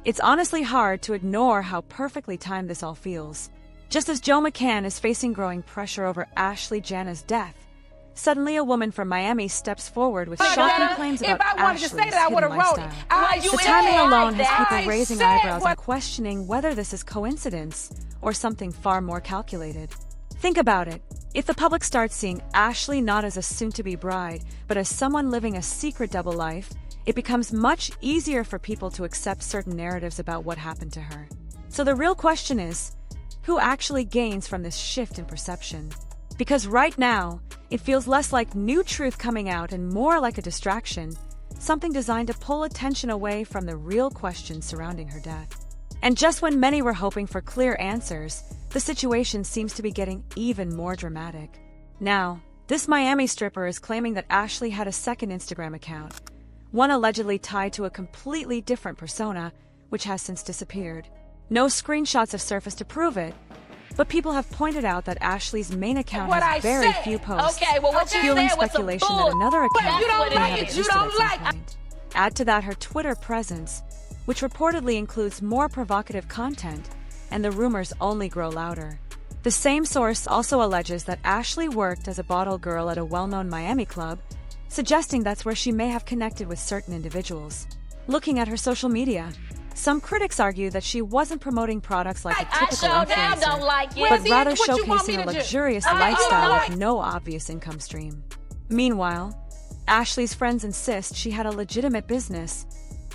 It's honestly hard to ignore how perfectly timed this all feels. Just as Joe McCann is facing growing pressure over Ashlee Jenae's death, suddenly a woman from Miami steps forward with shocking claims about Ashlee's hidden lifestyle. The timing alone has people raising eyebrows and questioning whether this is coincidence or something far more calculated. Think about it. If the public starts seeing Ashlee not as a soon-to-be bride, but as someone living a secret double life, it becomes much easier for people to accept certain narratives about what happened to her. So the real question is, who actually gains from this shift in perception? Because right now, it feels less like new truth coming out and more like a distraction, something designed to pull attention away from the real questions surrounding her death. And just when many were hoping for clear answers, the situation seems to be getting even more dramatic. Now, this Miami stripper is claiming that Ashlee had a second Instagram account, one allegedly tied to a completely different persona, which has since disappeared. No screenshots have surfaced to prove it, but people have pointed out that Ashlee's main account has very few posts, fueling speculation that another account may have existed at some point. Add to that her Twitter presence, which reportedly includes more provocative content, and the rumors only grow louder. The same source also alleges that Ashlee worked as a bottle girl at a well-known Miami club, suggesting that's where she may have connected with certain individuals. Looking at her social media, some critics argue that she wasn't promoting products like a typical influencer, but rather showcasing a luxurious lifestyle with no obvious income stream. Meanwhile, Ashlee's friends insist she had a legitimate business,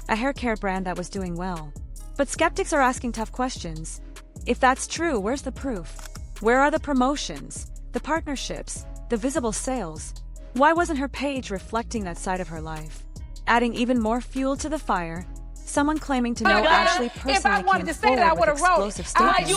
a hair care brand that was doing well. But skeptics are asking tough questions. If that's true, where's the proof? Where are the promotions, the partnerships, the visible sales? Why wasn't her page reflecting that side of her life? Adding even more fuel to the fire, someone claiming to know Ashlee personally came forward with explosive statements,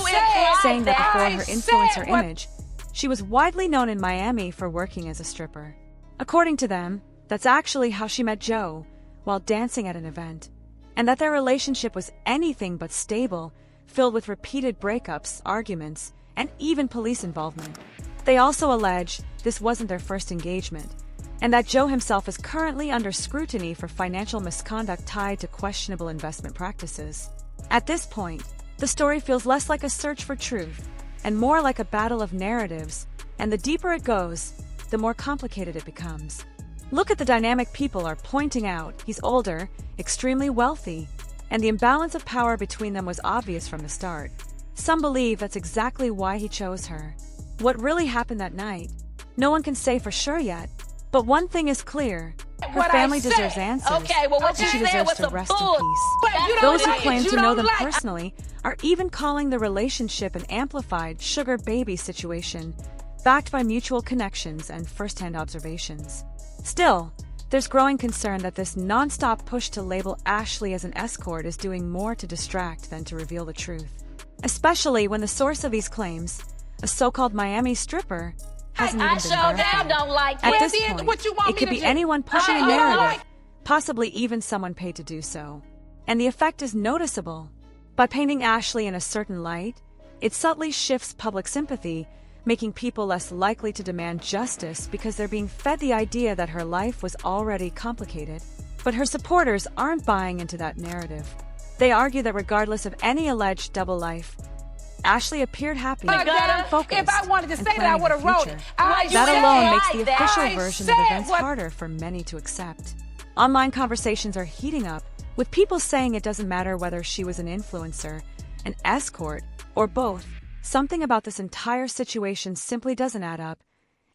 saying that before her influencer image, she was widely known in Miami for working as a stripper. According to them, that's actually how she met Joe, while dancing at an event, and that their relationship was anything but stable, filled with repeated breakups, arguments, and even police involvement. They also allege this wasn't their first engagement, and that Joe himself is currently under scrutiny for financial misconduct tied to questionable investment practices. At this point, the story feels less like a search for truth and more like a battle of narratives, and the deeper it goes, the more complicated it becomes. Look at the dynamic people are pointing out. He's older, extremely wealthy, and the imbalance of power between them was obvious from the start. Some believe that's exactly why he chose her. What really happened that night? No one can say for sure yet, but one thing is clear. Her family deserves answers, and she deserves to rest in peace. Those who claim to know them personally are even calling the relationship an amplified sugar baby situation, backed by mutual connections and first-hand observations. Still, there's growing concern that this non-stop push to label Ashlee as an escort is doing more to distract than to reveal the truth. Especially when the source of these claims, a so-called Miami stripper, hasn't even been verified. At this point, it could be anyone pushing a narrative, possibly even someone paid to do so. And the effect is noticeable. By painting Ashlee in a certain light, it subtly shifts public sympathy, making people less likely to demand justice because they're being fed the idea that her life was already complicated. But her supporters aren't buying into that narrative. They argue that regardless of any alleged double life, Ashlee appeared happy, focused, and planning the future. That alone makes the official version of events harder for many to accept. Online conversations are heating up, with people saying it doesn't matter whether she was an influencer, an escort, or both. Something about this entire situation simply doesn't add up,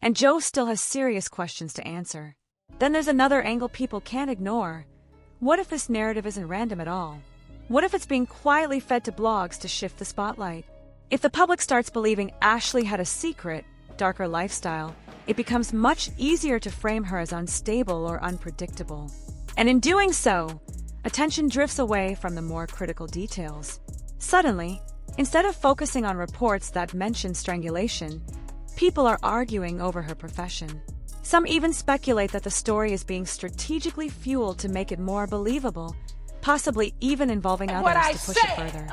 and Joe still has serious questions to answer. Then there's another angle people can't ignore. What if this narrative isn't random at all? What if it's being quietly fed to blogs to shift the spotlight? If the public starts believing Ashlee had a secret, darker lifestyle, it becomes much easier to frame her as unstable or unpredictable. And in doing so, attention drifts away from the more critical details. Suddenly, instead of focusing on reports that mention strangulation, people are arguing over her profession. Some even speculate that the story is being strategically fueled to make it more believable, possibly even involving others to push it further.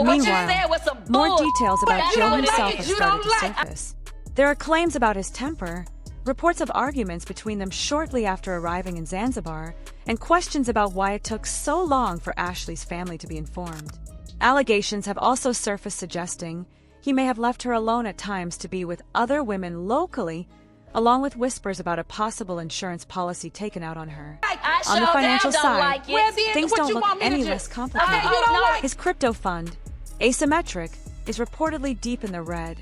Meanwhile, more details about Joe himself have started to surface. There are claims about his temper, reports of arguments between them shortly after arriving in Zanzibar, and questions about why it took so long for Ashlee's family to be informed. Allegations have also surfaced suggesting he may have left her alone at times to be with other women locally, along with whispers about a possible insurance policy taken out on her. On the financial side, things don't look any less complicated. His crypto fund, Asymmetric, is reportedly deep in the red.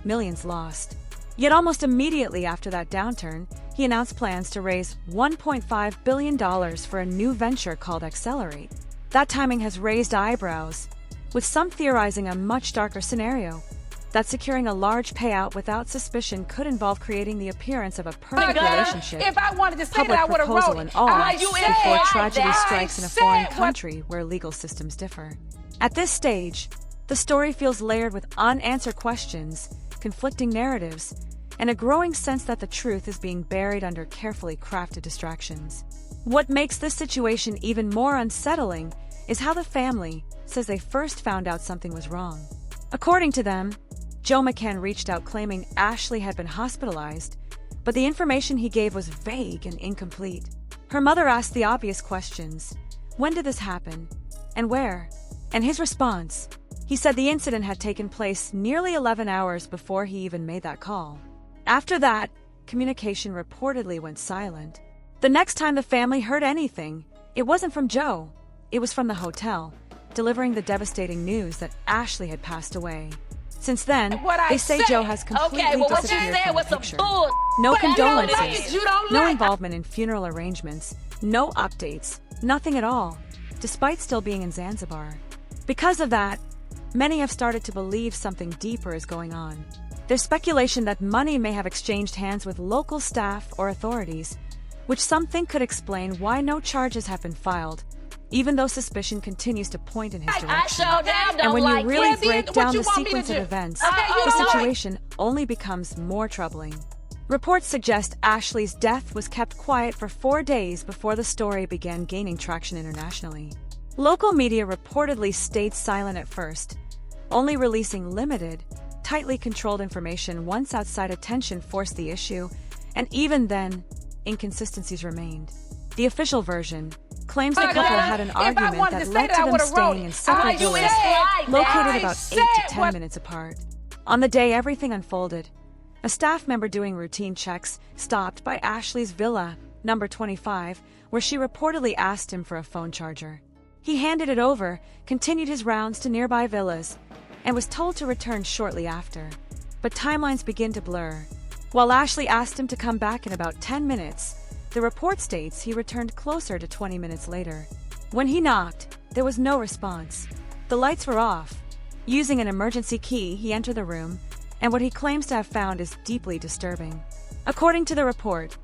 Millions lost. Yet almost immediately after that downturn, he announced plans to raise $1.5 billion for a new venture called Accelerate. That timing has raised eyebrows, with some theorizing a much darker scenario, that securing a large payout without suspicion could involve creating the appearance of a perfect relationship, if I wanted to say public that, I proposal wrote and it. all, before said tragedy that. strikes in a foreign country where legal systems differ. At this stage, the story feels layered with unanswered questions, conflicting narratives, and a growing sense that the truth is being buried under carefully crafted distractions. What makes this situation even more unsettling is how the family says they first found out something was wrong. According to them, Joe McCann reached out claiming Ashlee had been hospitalized, but the information he gave was vague and incomplete. Her mother asked the obvious questions: when did this happen? And where? And his response: he said the incident had taken place nearly 11 hours before he even made that call. After that, communication reportedly went silent. The next time the family heard anything, it wasn't from Joe. It was from the hotel, delivering the devastating news that Ashlee had passed away. Since then, they say Joe has completely disappeared from the picture. No condolences, no involvement in funeral arrangements, no updates, nothing at all, despite still being in Zanzibar. Because of that, many have started to believe something deeper is going on. There's speculation that money may have exchanged hands with local staff or authorities, which some think could explain why no charges have been filed, even though suspicion continues to point in his direction. And when you really break down the sequence of events, the situation only becomes more troubling. Reports suggest Ashlee's death was kept quiet for 4 days before the story began gaining traction internationally. Local media reportedly stayed silent at first, only releasing limited, tightly controlled information once outside attention forced the issue, and even then, inconsistencies remained. The official version claims the couple had an argument that led to them staying in separate villas, located about 8 to 10 minutes apart. On the day everything unfolded, a staff member doing routine checks stopped by Ashlee's villa, number 25, where she reportedly asked him for a phone charger. He handed it over, continued his rounds to nearby villas, and was told to return shortly after. But timelines begin to blur. While Ashlee asked him to come back in about 10 minutes, the report states he returned closer to 20 minutes later. When he knocked, there was no response. The lights were off. Using an emergency key, he entered the room, and what he claims to have found is deeply disturbing. According to the report,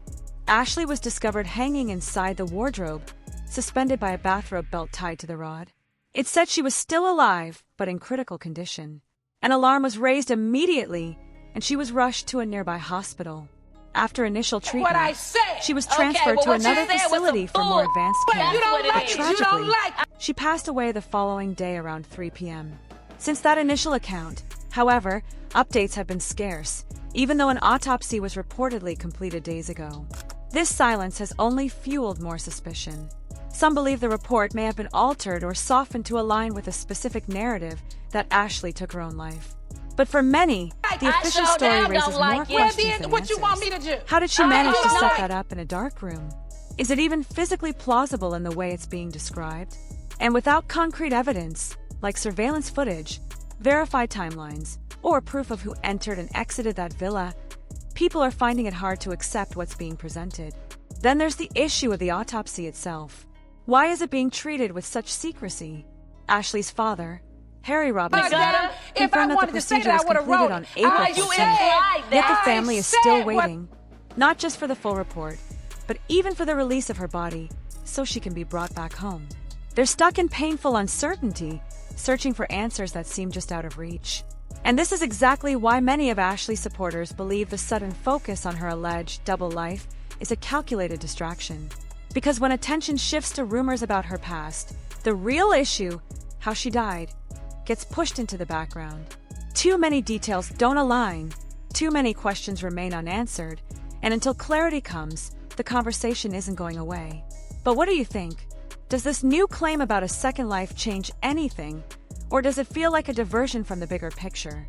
Ashlee was discovered hanging inside the wardrobe, suspended by a bathrobe belt tied to the rod. It said she was still alive, but in critical condition. An alarm was raised immediately, and she was rushed to a nearby hospital. After initial treatment, she was transferred to another facility for more advanced care. But tragically, she passed away the following day around 3 p.m. Since that initial account, however, updates have been scarce, even though an autopsy was reportedly completed days ago. This silence has only fueled more suspicion. Some believe the report may have been altered or softened to align with a specific narrative that Ashlee took her own life. But for many, the official story raises more questions than answers. How did she manage to set that up in a dark room? Is it even physically plausible in the way it's being described? And without concrete evidence, like surveillance footage, verified timelines, or proof of who entered and exited that villa, people are finding it hard to accept what's being presented. Then there's the issue of the autopsy itself. Why is it being treated with such secrecy? Ashlee's father, Harry Robinson, confirmed that the procedure was completed on April 14th, yet the family is still waiting, not just for the full report, but even for the release of her body, so she can be brought back home. They're stuck in painful uncertainty, searching for answers that seem just out of reach. And this is exactly why many of Ashlee's supporters believe the sudden focus on her alleged double life is a calculated distraction. Because when attention shifts to rumors about her past, the real issue, how she died, gets pushed into the background. Too many details don't align, too many questions remain unanswered, And until clarity comes, the conversation isn't going away. But what do you think? Does this new claim about a second life change anything? Or does it feel like a diversion from the bigger picture?